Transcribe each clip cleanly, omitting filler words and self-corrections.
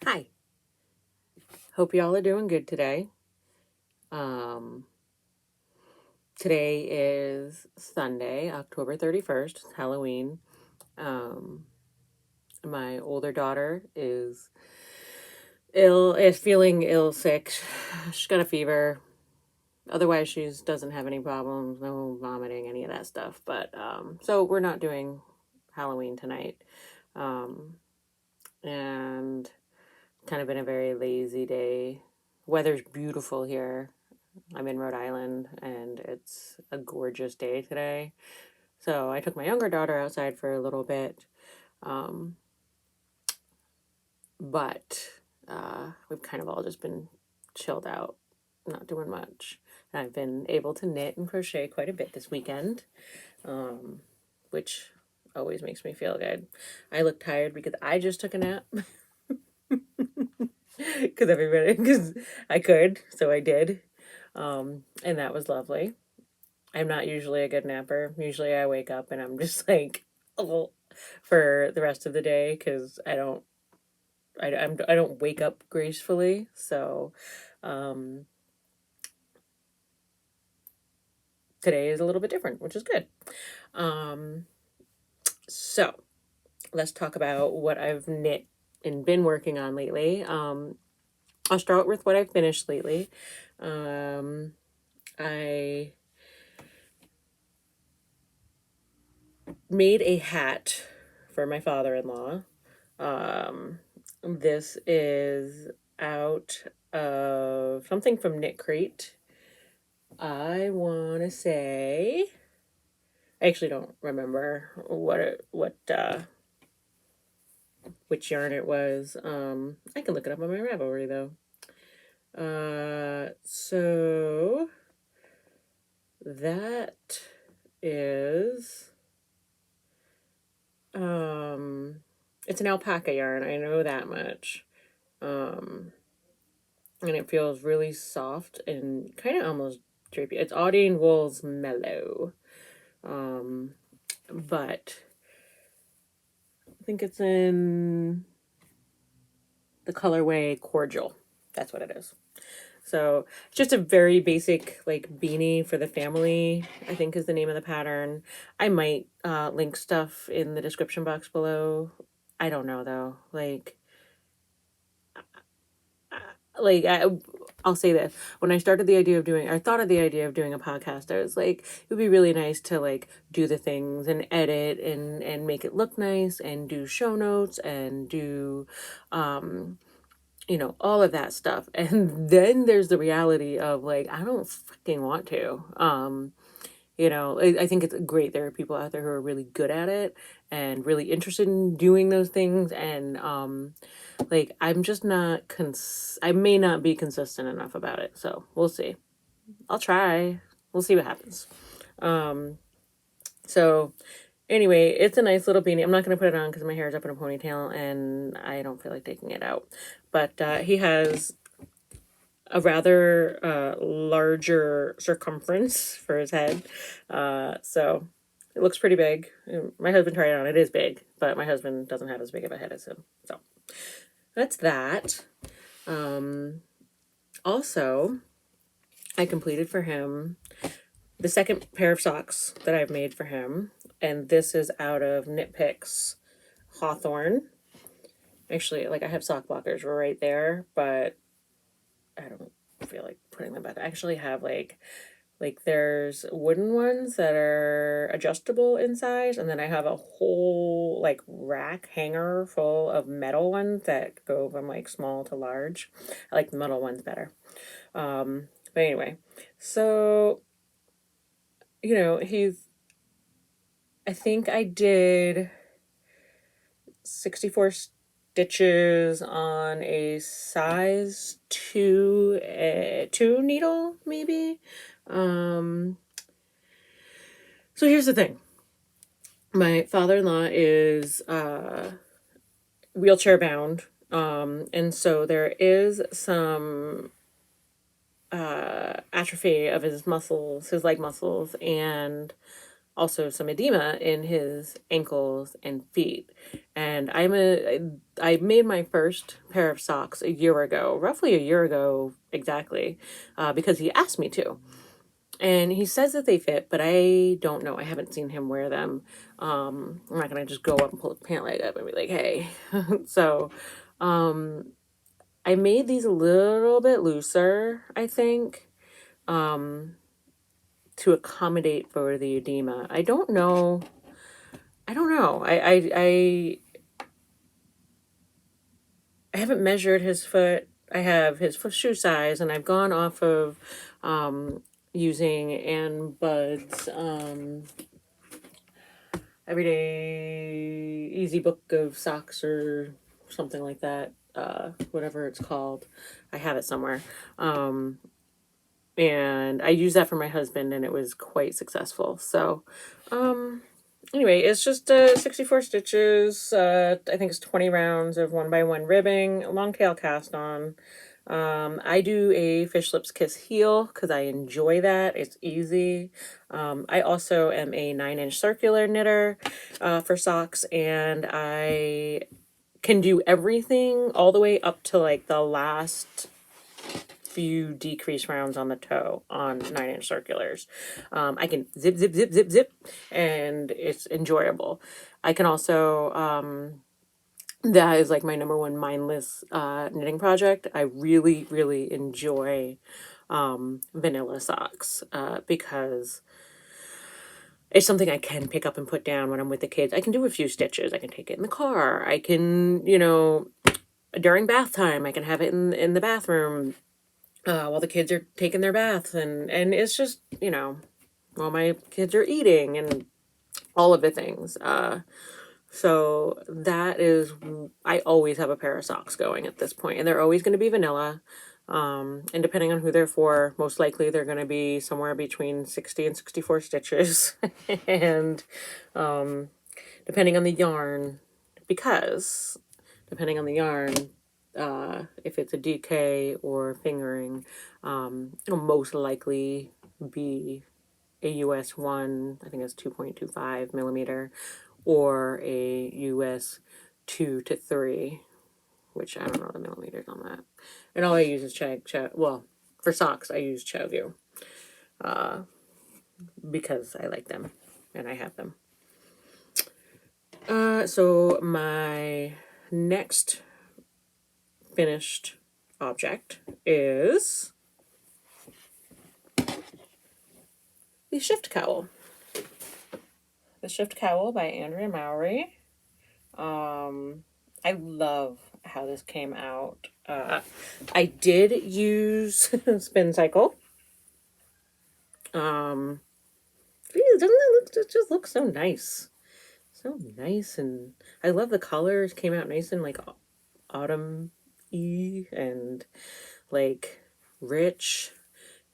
Hi. Hope y'all are doing good today. Um, Today is Sunday, October 31st. It's Halloween. My older daughter is feeling ill sick. She's got a fever. Otherwise, she doesn't have any problems, no vomiting, any of that stuff. But, so we're not doing Halloween tonight. And kind of been a very lazy day. Weather's beautiful here. I'm in Rhode Island and it's a gorgeous day today. So I took my younger daughter outside for a little bit. But we've kind of all just been chilled out, not doing much. And I've been able to knit and crochet quite a bit this weekend, which always makes me feel good. I look tired because I just took a nap. Because I could, so I did. And that was lovely. I'm not usually a good napper. Usually I wake up and I'm just like, oh, for the rest of the day because I don't wake up gracefully. So today is a little bit different, which is good. So let's talk about what I've knit and been working on lately. I'll start with what I've finished lately. I made a hat for my father-in-law. This is out of something from Knit Crate. I want to say, I actually don't remember which yarn it was. I can look it up on my Ravelry though. So that is, it's an alpaca yarn. I know that much. And it feels really soft and kind of almost drapey. It's Audine Wool's Mellow. But I think it's in the colorway Cordial. That's what it is. So it's just a very basic like beanie for the family, I think is the name of the pattern. I might link stuff in the description box below. I don't know though. I'll say this. When I thought of the idea of doing a podcast, I was like, it would be really nice to like do the things and edit and make it look nice and do show notes and do, all of that stuff. And then there's the reality of like, I don't fucking want to. I think it's great there are people out there who are really good at it and really interested in doing those things. And I'm just not, I may not be consistent enough about it. So we'll see. I'll try. We'll see what happens. So anyway, it's a nice little beanie. I'm not going to put it on because my hair is up in a ponytail and I don't feel like taking it out. But he has a rather larger circumference for his head. So it looks pretty big. My husband tried it on. It is big, but my husband doesn't have as big of a head as him. So that's that. Also, I completed for him the second pair of socks that I've made for him. And this is out of Knit Picks Hawthorne. Actually, I have sock blockers right there, but I don't feel like putting them back. I actually have there's wooden ones that are adjustable in size, and then I have a whole rack hanger full of metal ones that go from small to large. I like the metal ones better. But anyway, so I think I did 64 stitches on a size 2 needle, maybe. So here's the thing. My father-in-law is wheelchair bound, and so there is some atrophy of his muscles, his leg muscles, and also some edema in his ankles and feet. And I made my first pair of socks a year ago, roughly a year ago exactly, because he asked me to. And he says that they fit, but I don't know. I haven't seen him wear them. I'm not going to just go up and pull the pant leg up and be like, hey. So I made these a little bit looser, I think, to accommodate for the edema. I don't know. I haven't measured his foot. I have his foot shoe size, and I've gone off of using Ann Bud's Everyday Easy Book of Socks or something like that. Whatever it's called. I have it somewhere. And I used that for my husband, and it was quite successful. So, anyway, it's just 64 stitches. I think it's 20 rounds of 1x1 ribbing, long tail cast on. I do a fish lips kiss heel because I enjoy that. It's easy. I also am a 9-inch circular knitter for socks, and I can do everything all the way up to like the last few decrease rounds on the toe on 9-inch circulars. I can zip, zip, zip, zip, zip, and it's enjoyable. I can also, that is like my number one mindless knitting project. I really, really enjoy vanilla socks because it's something I can pick up and put down when I'm with the kids. I can do a few stitches. I can take it in the car. I can, during bath time, I can have it in the bathroom while the kids are taking their baths, and it's just, while my kids are eating and all of the things. So that is, I always have a pair of socks going at this point, and they're always going to be vanilla. And depending on who they're for, most likely they're going to be somewhere between 60 and 64 stitches. And depending on the yarn, because depending on the yarn, if it's a DK or fingering, it'll most likely be a US 1, I think it's 2.25 millimeter, or a US 2 to 3, which I don't know the millimeters on that. And all I use is well, for socks, I use Chogu, because I like them and I have them. So my next finished object is the Shift Cowl. The Shift Cowl by Andrea Mowry. I love how this came out. I did use Spin Cycle. Doesn't it just look so nice? So nice, and I love the colors. Came out nice and like autumn-y and like rich,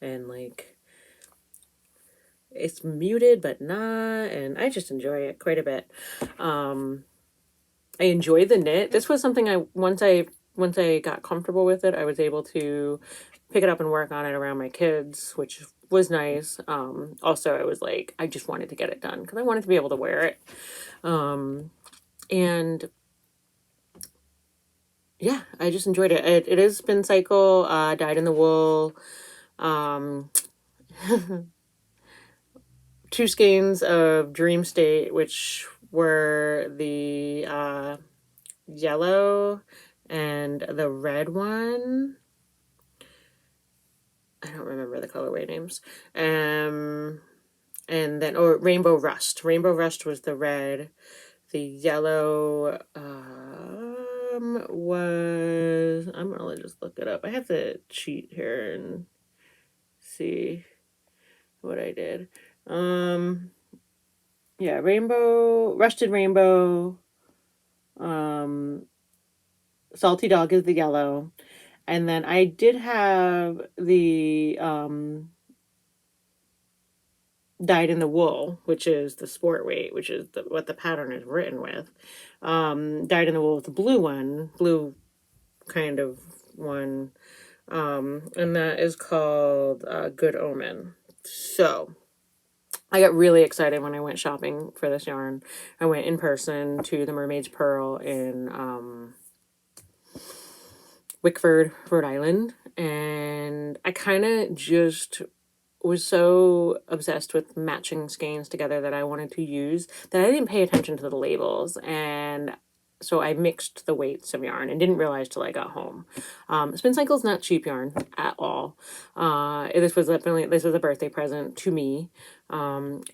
and like it's muted but not, and I just enjoy it quite a bit. I enjoy the knit. This was something once I got comfortable with it, I was able to pick it up and work on it around my kids, which was nice. Also, I was like, I just wanted to get it done because I wanted to be able to wear it. And yeah, I just enjoyed it. It is Spin Cycle, dyed in the wool. 2 skeins of Dream State, which were the yellow and the red one. I don't remember the colorway names. And then, Rainbow Rust. Rainbow Rust was the red. The yellow was, I'm gonna just look it up. I have to cheat here and see what I did. Yeah, Rusted Rainbow, Salty Dog is the yellow. And then I did have the dyed in the wool, which is the sport weight, which is what the pattern is written with. Dyed in the wool with the blue kind of one. And that is called Good Omen. So I got really excited when I went shopping for this yarn. I went in person to the Mermaid's Pearl in Wickford, Rhode Island, and I kind of just was so obsessed with matching skeins together that I wanted to use that I didn't pay attention to the labels, and so I mixed the weights of yarn and didn't realize till I got home. Spin Cycle's not cheap yarn at all. This was a birthday present to me,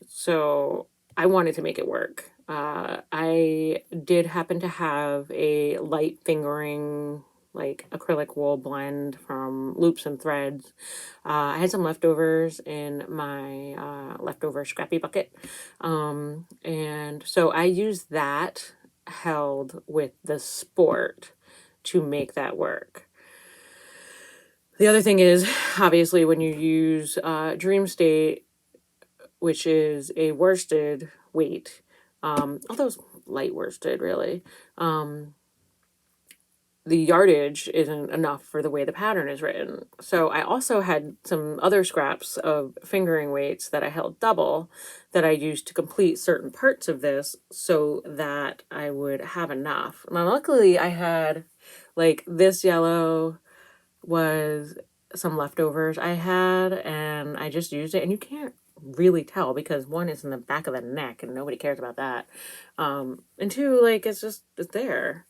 so I wanted to make it work. I did happen to have a light fingering like acrylic wool blend from Loops and Threads. I had some leftovers in my leftover scrappy bucket. And so I used that held with the Sport to make that work. The other thing is, obviously, when you use Dream State, which is a worsted weight, although it's light worsted, really, the yardage isn't enough for the way the pattern is written. So I also had some other scraps of fingering weights that I held double that I used to complete certain parts of this so that I would have enough. Now, luckily, I had, like, this yellow was some leftovers I had, and I just used it, and you can't really tell because one is in the back of the neck and nobody cares about that. And two, like, it's there.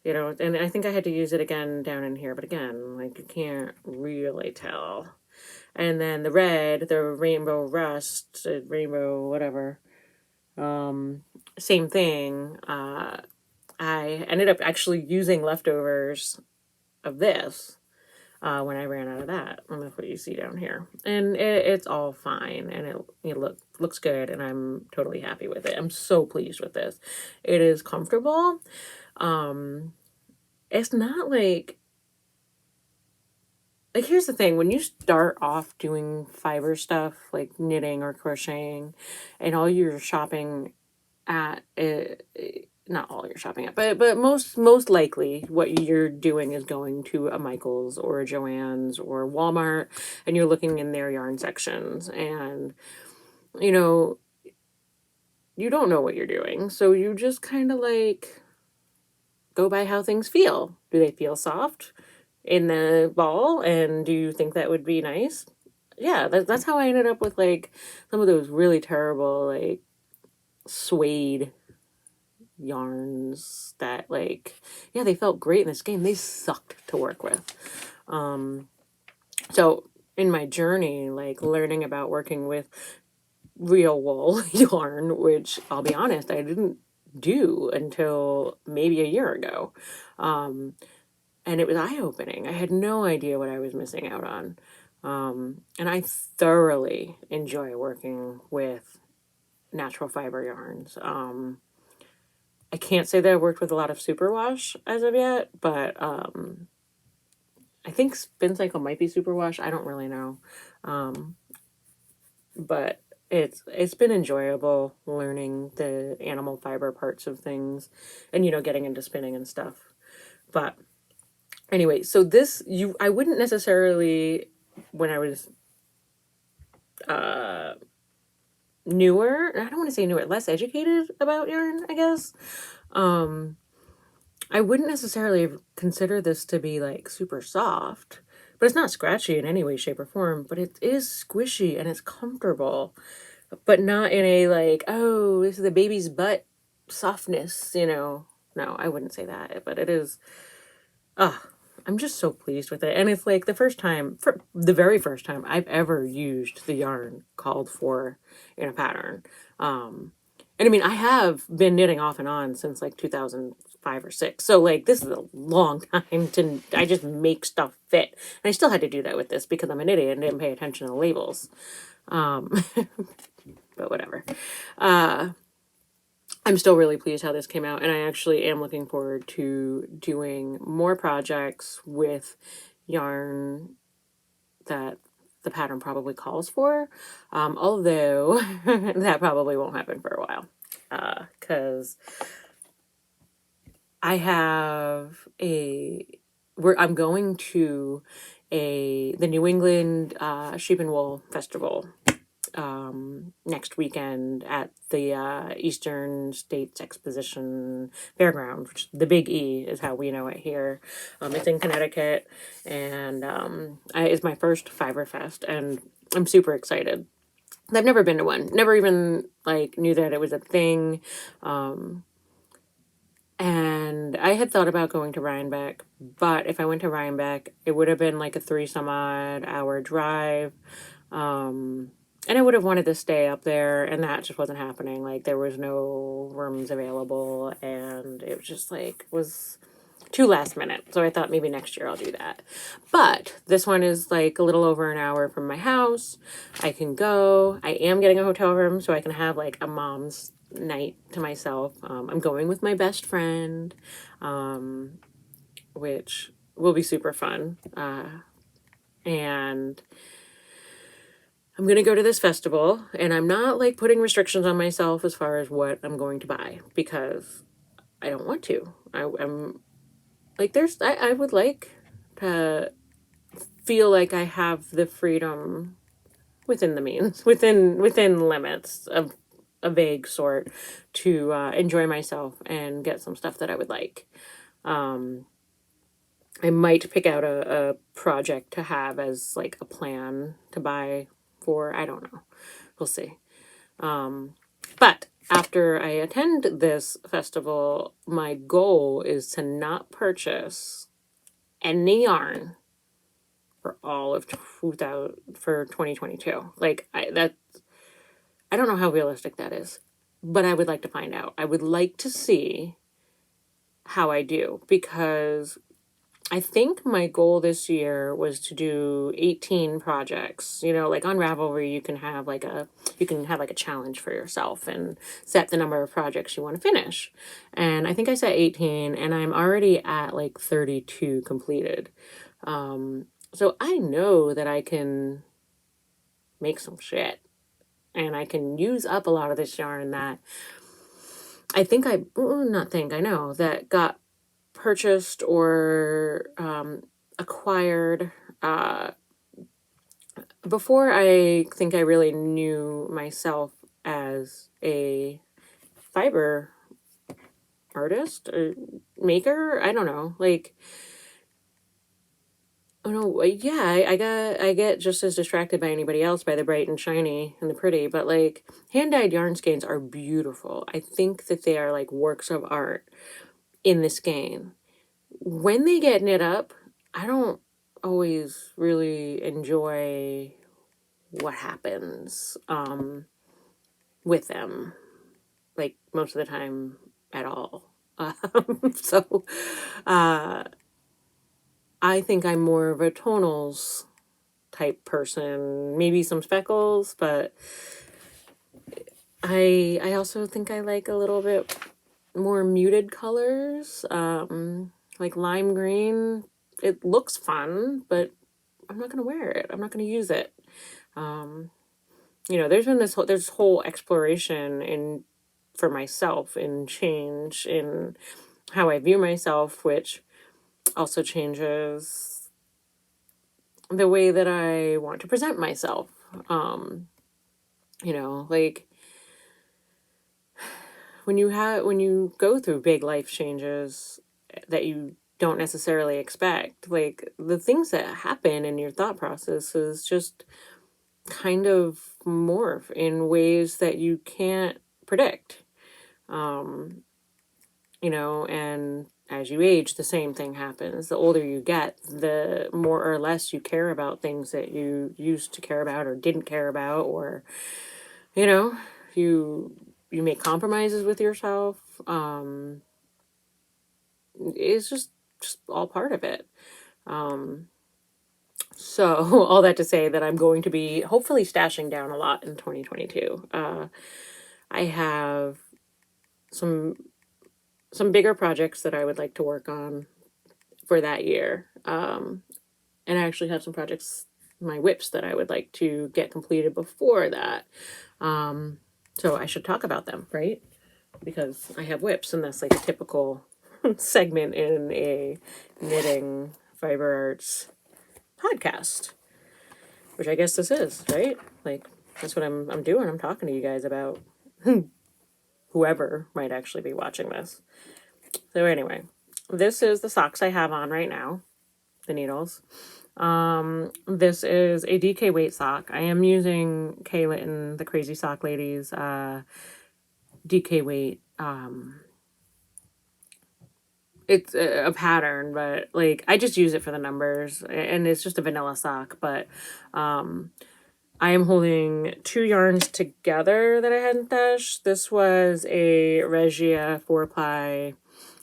And I think I had to use it again down in here, but again, like, you can't really tell. And then the red, the rainbow rust, rainbow whatever, same thing. I ended up actually using leftovers of this when I ran out of that. And that's what you see down here. And it's all fine, and it looks good, and I'm totally happy with it. I'm so pleased with this. It is comfortable. It's not like here's the thing, when you start off doing fiber stuff like knitting or crocheting, and all you're shopping at, not all you're shopping at, but most likely what you're doing is going to a Michael's or a Joann's or Walmart, and you're looking in their yarn sections, and you don't know what you're doing, so you just kind of like go by how things feel. Do they feel soft in the ball? And do you think that would be nice? Yeah, that's how I ended up with like some of those really terrible like suede yarns that like, yeah, they felt great in this game. They sucked to work with. So in my journey, like learning about working with real wool yarn, which I'll be honest, I didn't do until maybe a year ago. And it was eye-opening. I had no idea what I was missing out on. And I thoroughly enjoy working with natural fiber yarns. I can't say that I've worked with a lot of superwash as of yet, but I think Spin Cycle might be superwash. I don't really know. But it's been enjoyable learning the animal fiber parts of things and, getting into spinning and stuff. But anyway, so this, I wouldn't necessarily, when I was newer, I don't want to say newer, less educated about yarn, I guess, I wouldn't necessarily consider this to be like super soft, but it's not scratchy in any way, shape, or form, but it is squishy and it's comfortable, but not in a like, oh, this is the baby's butt softness, No, I wouldn't say that, but it is, I'm just so pleased with it. And it's like the very first time I've ever used the yarn called for in a pattern. And I mean, I have been knitting off and on since like 2005 or 6. So like this is a long time I just make stuff fit. And I still had to do that with this because I'm an idiot and didn't pay attention to the labels. But whatever. I'm still really pleased how this came out, and I actually am looking forward to doing more projects with yarn that the pattern probably calls for, although that probably won't happen for a while, because I have I'm going to the New England Sheep and Wool Festival next weekend at the Eastern States Exposition Fairground, which the Big E is how we know it here. It's in Connecticut, and it's my first Fiber Fest, and I'm super excited. I've never been to one, never even like knew that it was a thing. And I had thought about going to Rhinebeck, but if I went to Rhinebeck, it would have been like a 3-some-odd-hour drive. And I would have wanted to stay up there, and that just wasn't happening. Like, there was no rooms available, and it was just like, was too last minute. So I thought maybe next year I'll do that. But this one is like a little over an hour from my house. I can go. I am getting a hotel room so I can have like a mom's night to myself. I'm going with my best friend, which will be super fun. And I'm going to go to this festival, and I'm not like putting restrictions on myself as far as what I'm going to buy, because I don't want to. I'm like, I would like to feel like I have the freedom within the means, within limits of a vague sort, to enjoy myself and get some stuff that I would like. I might pick out a project to have as like a plan to buy for, I don't know. We'll see. But after I attend this festival, my goal is to not purchase any yarn for all of 2022. Like, I don't know how realistic that is, but I would like to find out. I would like to see how I do, because I think my goal this year was to do 18 projects. You know, like on Ravelry, you can have like a challenge for yourself and set the number of projects you want to finish. And I think I set 18, and I'm already at like 32 completed. So I know that I can make some shit, and I can use up a lot of this yarn that I know that got purchased or acquired before I think I really knew myself as a fiber artist or maker. I don't know. Like, oh no, yeah, I get just as distracted by anybody else by the bright and shiny and the pretty, but like, hand-dyed yarn skeins are beautiful. I think that they are like works of art in the skein. When they get knit up, I don't always really enjoy what happens with them, like most of the time at all. So I think I'm more of a tonals type person, maybe some speckles, but I also think I like a little bit more muted colors, like lime green. It looks fun, but I'm not going to wear it. I'm not going to use it. You know, there's been this whole exploration for myself, in change in how I view myself, which also changes the way that I want to present myself. You know, like, when you go through big life changes that you don't necessarily expect, like, the things that happen in your thought processes just kind of morph in ways that you can't predict. You know, and as you age, the same thing happens. The older you get, the more or less you care about things that you used to care about or didn't care about, or, you know, you make compromises with yourself. It's just all part of it. So all that to say that I'm going to be hopefully stashing down a lot in 2022. I have some bigger projects that I would like to work on for that year. And I actually have some projects, my whips, that I would like to get completed before that. So I should talk about them, right? Because I have whips, and that's like a typical segment in a knitting fiber arts podcast, which I guess this is, right? Like, That's what I'm doing. I'm talking to you guys about whoever might actually be watching this. So anyway, this is the socks I have on right now, the needles. This is a DK weight sock. I am using Kay Litton, the Crazy Sock Ladies, DK weight. It's a pattern, but like I just use it for the numbers, and it's just a vanilla sock. But I am holding 2 yarns together that I hadn't stashed. This was a Regia 4-ply,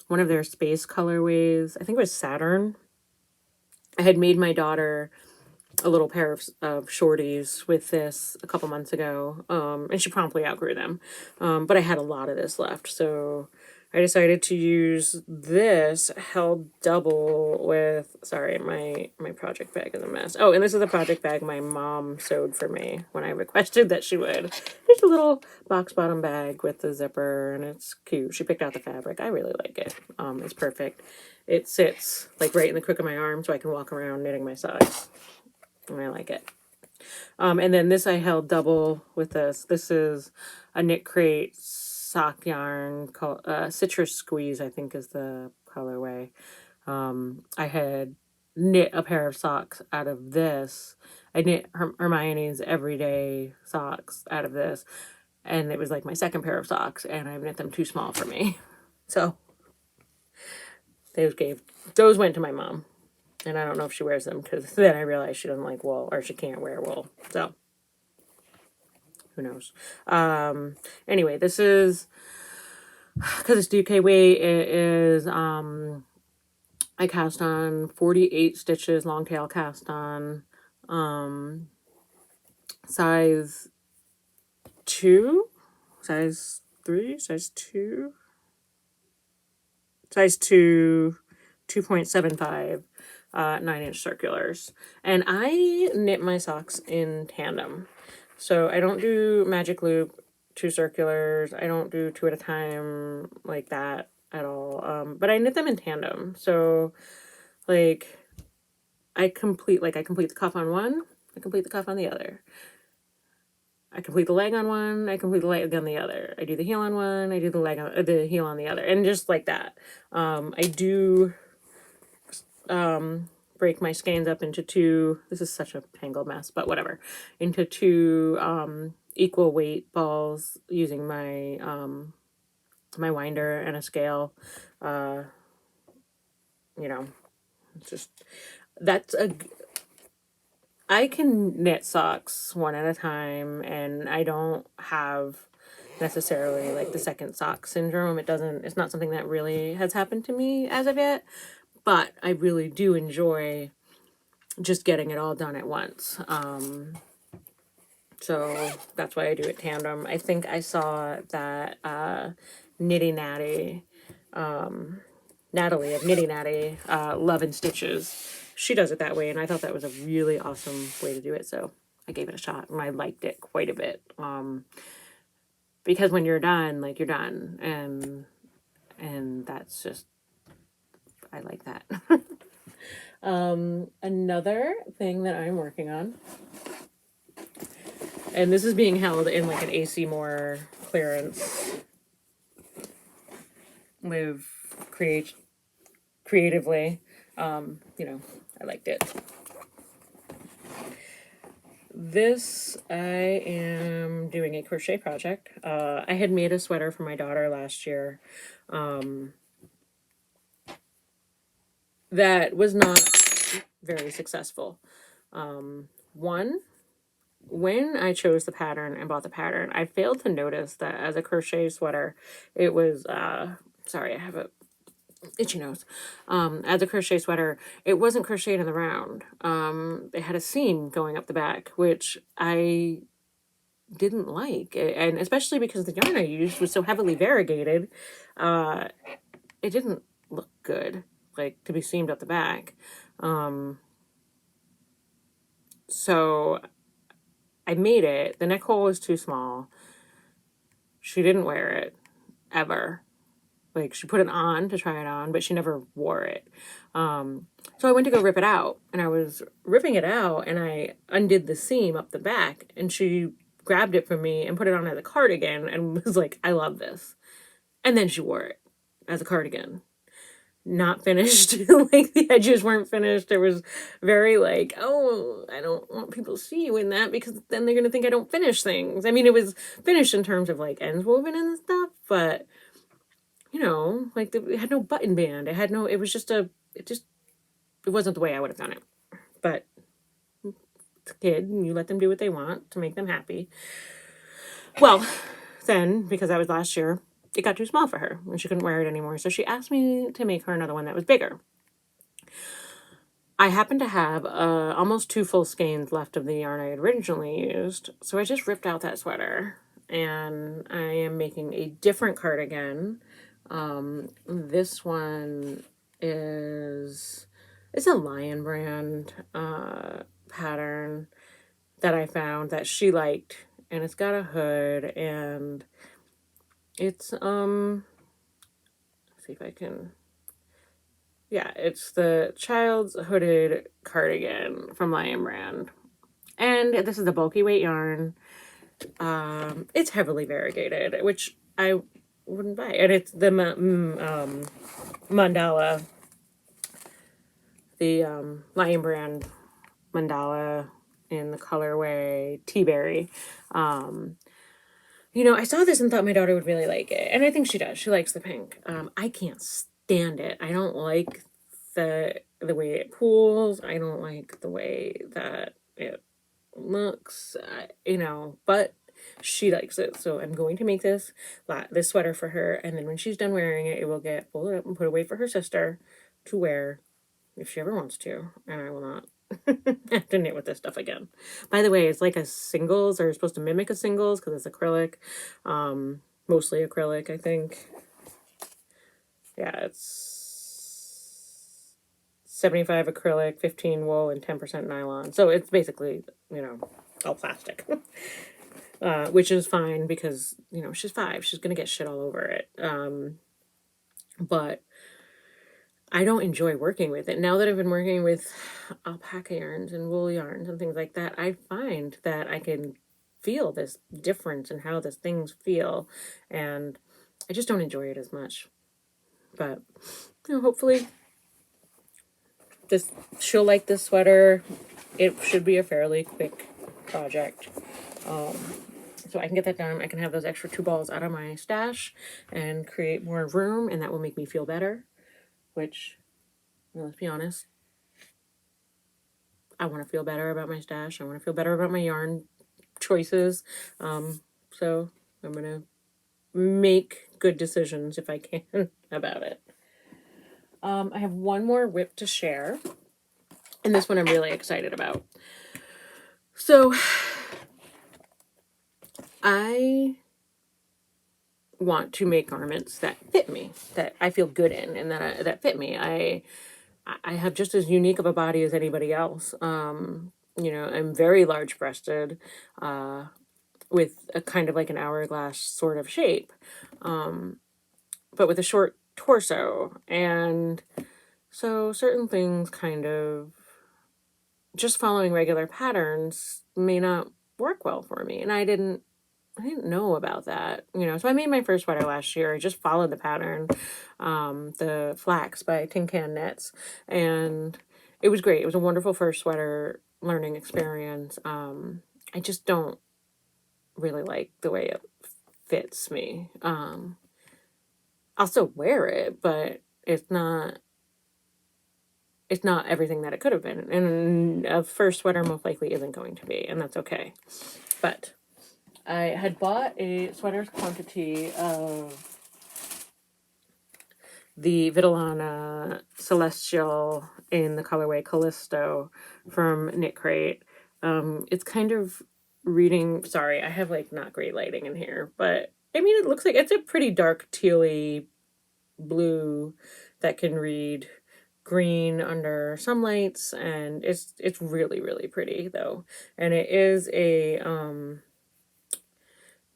one of their space colorways. I think it was Saturn. I had made my daughter a little pair of shorties with this a couple months ago, and she promptly outgrew them. But I had a lot of this left, so I decided to use this held double with, sorry, my project bag is a mess. Oh, and this is the project bag my mom sewed for me when I requested that she would. It's a little box bottom bag with the zipper, and it's cute. She picked out the fabric. I really like it. It's perfect. It sits like right in the crook of my arm, so I can walk around knitting my socks. And I like it. And then this I held double with this. This is a Knit Crate sock yarn called Citrus Squeeze, I think is the colorway. I had knit a pair of socks out of this. I knit Hermione's everyday socks out of this. And it was like my second pair of socks, and I knit them too small for me. So those went to my mom. And I don't know if she wears them, because then I realized she doesn't like wool, or she can't wear wool. So, who knows? Anyway, this is, because it's DK weight, it is, I cast on 48 stitches, long tail cast on, size 2, size 3, size 2, size 2, 2.75. 9-inch circulars, and I knit my socks in tandem, so I don't do magic loop 2 circulars. I don't do 2 at a time like that at all. But I knit them in tandem, so like I complete the cuff on one, I complete the cuff on the other, I complete the leg on one, I complete the leg on the other, I do the heel on one, I do the heel on the other, and just like that. I do break my skeins up into 2, this is such a tangled mess, but whatever, into 2 equal weight balls using my my winder and a scale. You know, it's just, I can knit socks one at a time, and I don't have necessarily like the second sock syndrome. It's not something that really has happened to me as of yet. But I really do enjoy just getting it all done at once. So that's why I do it tandem. I think I saw that Nitty Natty, Natalie of Nitty Natty, Love and Stitches, she does it that way, and I thought that was a really awesome way to do it. So I gave it a shot, and I liked it quite a bit. Because when you're done, like you're done, and that's just, I like that. Another thing that I'm working on, and this is being held in like an AC Moore clearance. Live creatively. You know, I liked it. This, I am doing a crochet project. I had made a sweater for my daughter last year. That was not very successful. One, when I chose the pattern and bought the pattern, I failed to notice that as a crochet sweater, it was, sorry, I have a itchy nose. As a crochet sweater, it wasn't crocheted in the round. It had a seam going up the back, which I didn't like. And especially because the yarn I used was so heavily variegated, it didn't look good, like to be seamed up the back. So I made it. The neck hole was too small. She didn't wear it ever. Like, she put it on to try it on, but she never wore it. So I went to go rip it out, and I was ripping it out, and I undid the seam up the back, and she grabbed it from me and put it on as a cardigan and was like, I love this. And then she wore it as a cardigan. Not finished. Like, the edges weren't finished. It was very like, oh, I don't want people to see you in that because then they're going to think I don't finish things. I mean, it was finished in terms of like ends woven and stuff, but like it had no button band. It was just it wasn't the way I would have done it. But it's a kid and you let them do what they want to make them happy. Well, then, because that was last year, it got too small for her and she couldn't wear it anymore. So she asked me to make her another one that was bigger. I happen to have almost 2 full skeins left of the yarn I had originally used. So I just ripped out that sweater and I am making a different cardigan. This one it's a Lion brand pattern that I found that she liked, and it's got a hood, and it's let's see if I can, yeah, it's the child's hooded cardigan from Lion brand, and this is a bulky weight yarn. It's heavily variegated, which I wouldn't buy, and it's the mandala, the Lion brand mandala in the colorway tea berry. I saw this and thought my daughter would really like it, and I think she does. She likes the pink. I can't stand it. I don't like the way it pools. I don't like the way that it looks. But she likes it, so I'm going to make this sweater for her, and then when she's done wearing it, it will get folded up and put away for her sister to wear if she ever wants to, and I will not have to knit with this stuff again. By the way, it's like a singles, or it's supposed to mimic a singles because it's acrylic, mostly acrylic, I think. Yeah, it's 75 acrylic, 15 wool, and 10% nylon. So it's basically, all plastic. Which is fine because, she's 5. She's going to get shit all over it. But I don't enjoy working with it. Now that I've been working with alpaca yarns and wool yarns and things like that, I find that I can feel this difference in how the things feel, and I just don't enjoy it as much. But, hopefully she'll like this sweater. It should be a fairly quick project. So I can get that done. I can have those extra 2 balls out of my stash and create more room, and that will make me feel better. Which, let's be honest, I want to feel better about my stash. I want to feel better about my yarn choices. So I'm going to make good decisions if I can about it. I have one more whip to share, and this one I'm really excited about. So I want to make garments that fit me, that I feel good in, and that fit me. I have just as unique of a body as anybody else. I'm very large breasted, with a kind of like an hourglass sort of shape, but with a short torso. And so certain things kind of just following regular patterns may not work well for me. And I didn't know about that, so I made my first sweater last year. I just followed the pattern, the Flax by Tin Can Knits, and it was great. It was a wonderful first sweater learning experience. I just don't really like the way it fits me. I'll still wear it, but it's not everything that it could have been, and a first sweater most likely isn't going to be, and that's okay. But I had bought a sweater's quantity of the Vitellana Celestial in the colorway Callisto from Knit Crate. It's kind of reading, sorry, I have like not great lighting in here, but I mean, it looks like it's a pretty dark tealy blue that can read green under some lights, and it's really, really pretty though. And it is a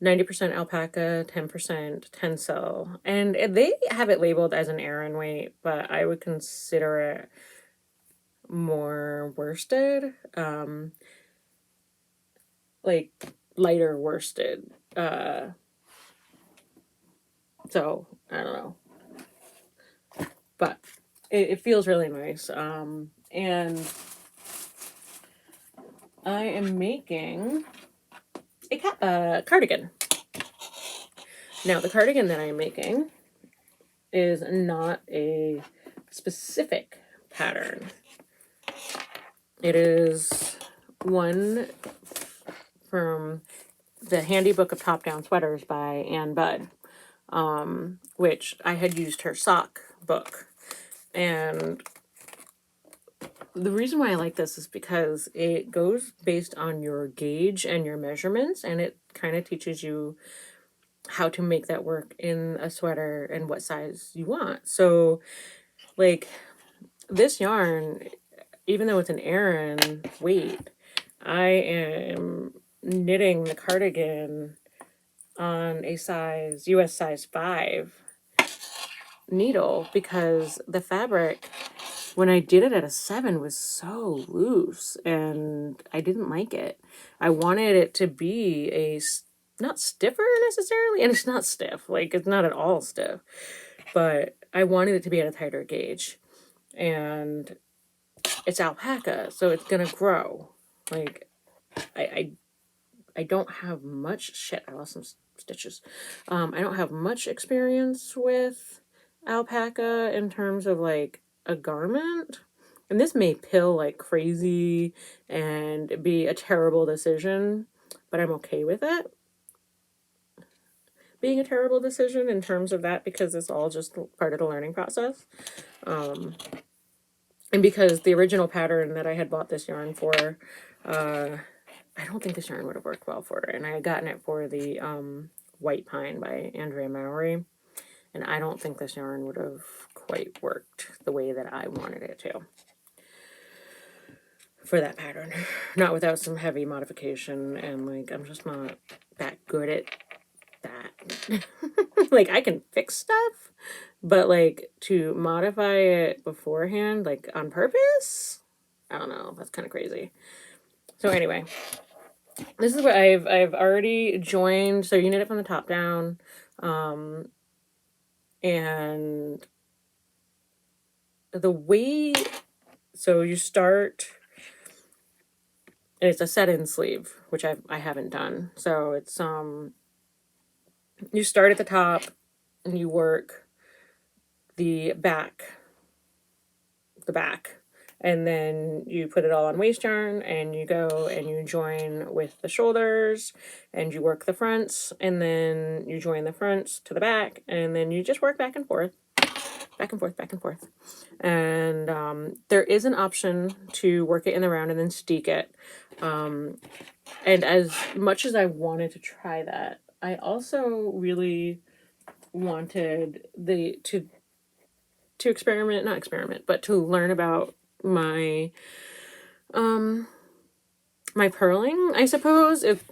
90% alpaca, 10% tencel, and they have it labeled as an Aran weight, but I would consider it more worsted. Like lighter worsted. So I don't know, but it feels really nice. And I am making a cardigan. Now, the cardigan that I'm making is not a specific pattern. It is one from the Handy Book of Top-Down Sweaters by Ann Budd, which I had used her sock book. And the reason why I like this is because it goes based on your gauge and your measurements, and it kind of teaches you how to make that work in a sweater and what size you want. So, like, this yarn, even though it's an Aran weight, I am knitting the cardigan on a US size 5 needle because the fabric, when I did it at a 7, was so loose and I didn't like it. I wanted it to be not stiffer necessarily, and it's not stiff. Like, it's not at all stiff, but I wanted it to be at a tighter gauge. And it's alpaca, so it's gonna grow. Like, I don't have much shit. I lost some stitches. I don't have much experience with alpaca in terms of like a garment, and this may pill like crazy and be a terrible decision, but I'm okay with it being a terrible decision in terms of that because it's all just part of the learning process. And because the original pattern that I had bought this yarn for, I don't think this yarn would have worked well for her. And I had gotten it for the White Pine by Andrea Mowry. And I don't think this yarn would have quite worked the way that I wanted it to for that pattern. Not without some heavy modification. And like, I'm just not that good at that. Like, I can fix stuff, but like to modify it beforehand, like on purpose, I don't know. That's kind of crazy. So anyway, this is what I've already joined. So you knit it from the top down, and the way, so you start, and it's a set-in sleeve, which I haven't done. So it's you start at the top and you work the back, and then you put it all on waste yarn and you go and you join with the shoulders and you work the fronts, and then you join the fronts to the back, and then you just work back and forth. And there is an option to work it in the round and then steek it. And as much as I wanted to try that, I also really wanted to not experiment, but to learn about my my purling, I suppose. If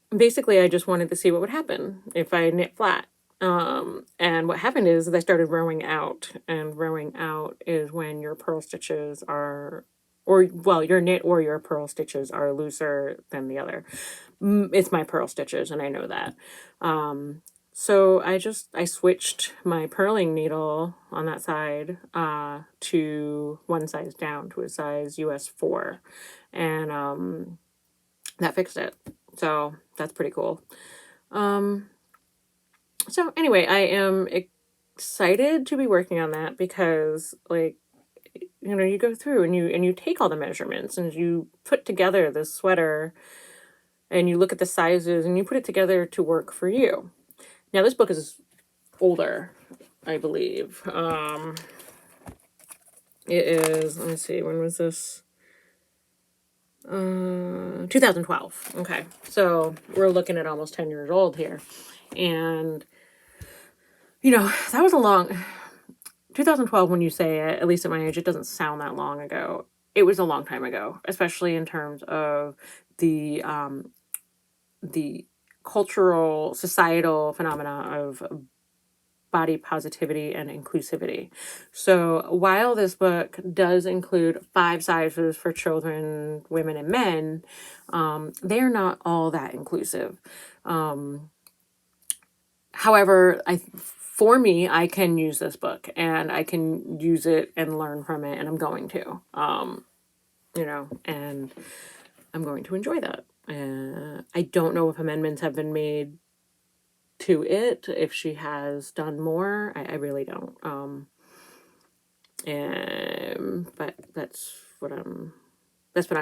basically I just wanted to see what would happen if I knit flat. And what happened is I started rowing out, and rowing out is when your purl stitches are, your knit or your purl stitches are looser than the other. It's my purl stitches, and I know that. So I switched my purling needle on that side to one size down, to a size US 4, and that fixed it. So that's pretty cool. So anyway, I am excited to be working on that because, like, you know, you go through and you take all the measurements and you put together this sweater and you look at the sizes and you put it together to work for you. Now, this book is older, I believe. It is, let me see, when was this? 2012. Okay, so we're looking at almost 10 years old here. And, you know, that was 2012, when you say it, at least at my age, it doesn't sound that long ago. It was a long time ago, especially in terms of the cultural, societal phenomena of body positivity and inclusivity. So while this book does include 5 sizes for children, women, and men, they're not all that inclusive. However, for me, I can use this book and I can use it and learn from it, and I'm going to, and I'm going to enjoy that. I don't know if amendments have been made to it, if she has done more. I really don't. But that's what I'm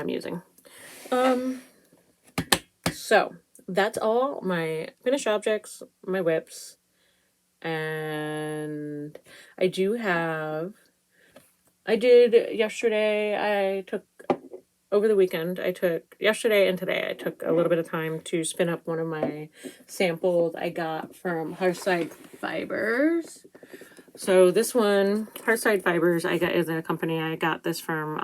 using. So that's all my finished objects, my whips, and I did yesterday, over the weekend, yesterday and today, I took a little bit of time to spin up one of my samples I got from Hearthside Fibers. So this one, Hearthside Fibers, is a company I got this from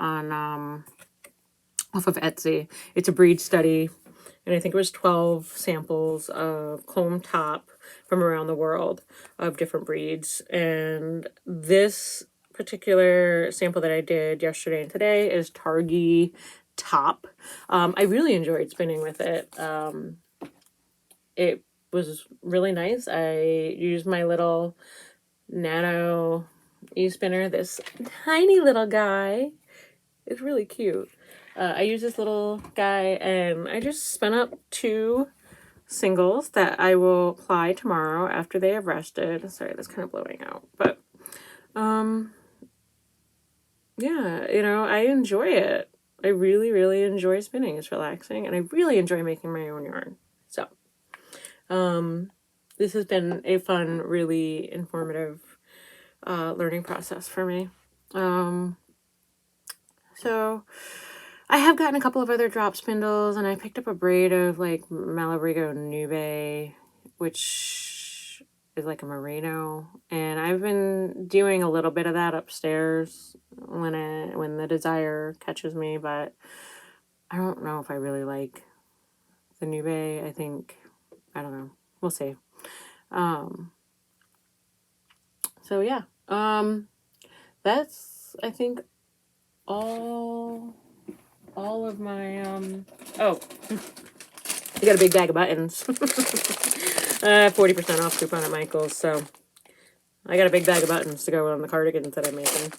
off of Etsy. It's a breed study, and I think it was 12 samples of comb top from around the world of different breeds. And this particular sample that I did yesterday and today is Targi Top. I really enjoyed spinning with it. It was really nice. I used my little nano e-spinner, this tiny little guy. It's really cute. I use this little guy, and I just spun up 2 singles that I will apply tomorrow after they have rested. Sorry, that's kind of blowing out, but yeah, I enjoy it. I really, really enjoy spinning. It's relaxing, and I really enjoy making my own yarn. So, this has been a fun, really informative learning process for me. So I have gotten a couple of other drop spindles, and I picked up a braid of like Malabrigo Nube, which is like a merino, and I've been doing a little bit of that upstairs when the desire catches me, but I don't know if I really like the Nube. I don't know. We'll see. So yeah. That's, I think, all of my, oh, I got a big bag of buttons. 40% off coupon at Michael's, so I got a big bag of buttons to go on the cardigans that I'm making,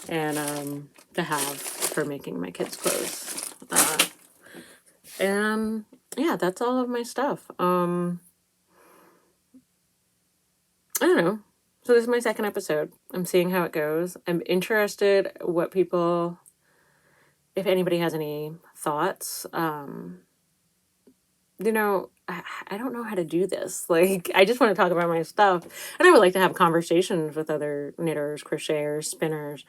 and, to have for making my kids' clothes. And, yeah, that's all of my stuff. I don't know. So this is my second episode. I'm seeing how it goes. I'm interested if anybody has any thoughts. I don't know how to do this. Like, I just want to talk about my stuff. And I would like to have conversations with other knitters, crocheters, spinners.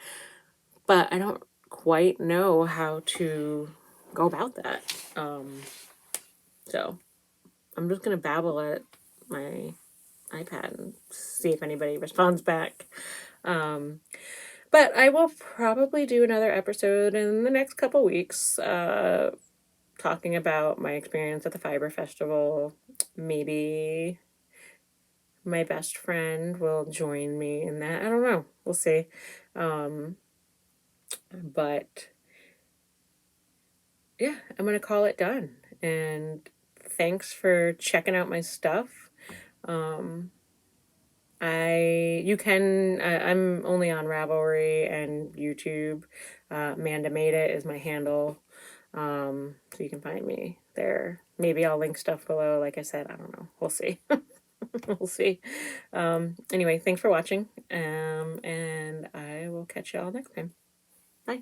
But I don't quite know how to go about that. So I'm just going to babble at my iPad and see if anybody responds back. But I will probably do another episode in the next couple weeks, talking about my experience at the Fiber Festival. Maybe my best friend will join me in that. I don't know. We'll see. But yeah, I'm going to call it done. And thanks for checking out my stuff. I'm only on Ravelry and YouTube. Manda Made It is my handle. So you can find me there. Maybe I'll link stuff below. Like I said, I don't know. We'll see. We'll see. Anyway, thanks for watching. And I will catch y'all next time. Bye.